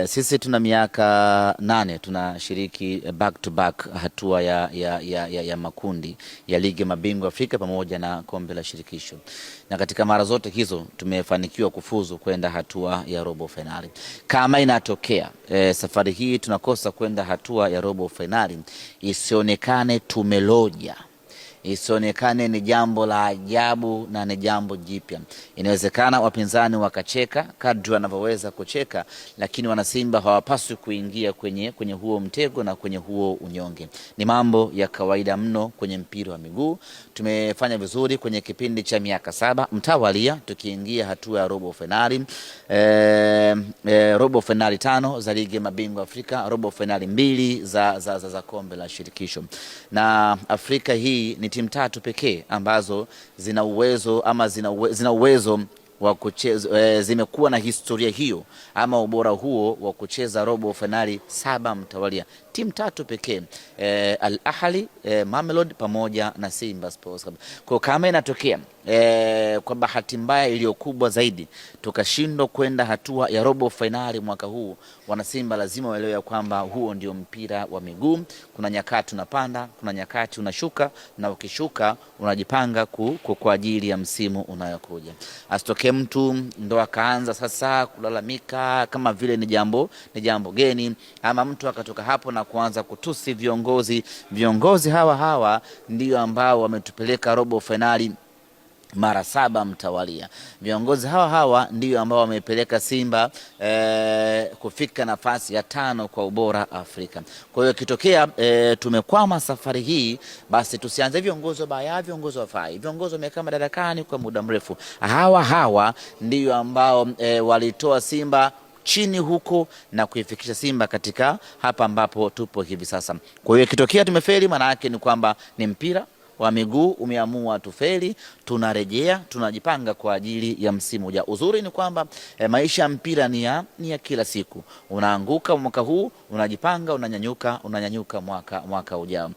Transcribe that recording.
Sisi tuna miaka 8 tunashiriki back to back hatua ya makundi ya ligi ya mabingwa Afrika pamoja na kombe la shirikisho, na katika mara zote hizo tumefanikiwa kufuzu kwenda hatua ya robo finali. Kama inatokea safari hii tunakosa kwenda hatua ya robo finali, isionekane tumeloja, isionekane ni jambo la ajabu na ni jambo jipya. Inawezekana wapinzani wakacheka kadri wanavyoweza kucheka, lakini wanasimba hawapaswi kuingia kwenye huo mtego na kwenye huo unyonge. Ni mambo ya kawaida mno kwenye mpira wa miguu. Tumefanya vizuri kwenye kipindi cha miaka 7 mtawalia tukiingia hatua ya robo finali, robo finali 5 za ligi ya mabingwa Afrika, robo finali 2 za kombe la shirikisho. Na Afrika hii ni timu 3 pekee ambazo zina uwezo ama zina uwezo wa kucheza, zimekuwa na historia hiyo ama ubora huo wa kucheza robo finali 7 mtawalia. Timu 3 pekee, Al Ahly, Mamelodi pamoja na Simba Sports Club. Kwa kama inatokea kwa bahati mbaya iliyo kubwa zaidi tukashindwa kwenda hatua ya robo finali mwaka huu, wana Simba lazima waelewe kwamba huo ndio mpira wa miguu. Kuna nyakati unapanda, kuna nyakati unashuka, na ukishuka unajipanga kwa ajili ya msimu unayokuja. Asitokee mtu ndo akaanza sasa kulalamika kama vile ni jambo geni, ama mtu akatoka hapo na kuanza kutusi viongozi hawa ndio ambao wametupeleka robo finali mara 7 mtawalia. Viongozi hawa ndio ambao wamepeleka Simba kufika nafasi ya 5 kwa ubora Afrika. Kwa hiyo kitokea tumekwama safari hii, basi tusianze viongozi wabaya, viongozi wafai, viongozi wamekaa madarakani kwa muda mrefu. Hawa ndio ambao walitoa Simba chini huko na kuifikisha Simba katika hapa ambapo tupo hivi sasa. Kwa hiyo kitokea tumefeli, maana yake ni kwamba ni mpira wa miguu umeamua tufeli, tunarejea, tunajipanga kwa ajili ya msimu ujao. Uzuri ni kwamba maisha ya mpira ni ya kila siku. Unaanguka mwaka huu, unajipanga, unanyanyuka mwaka ujao.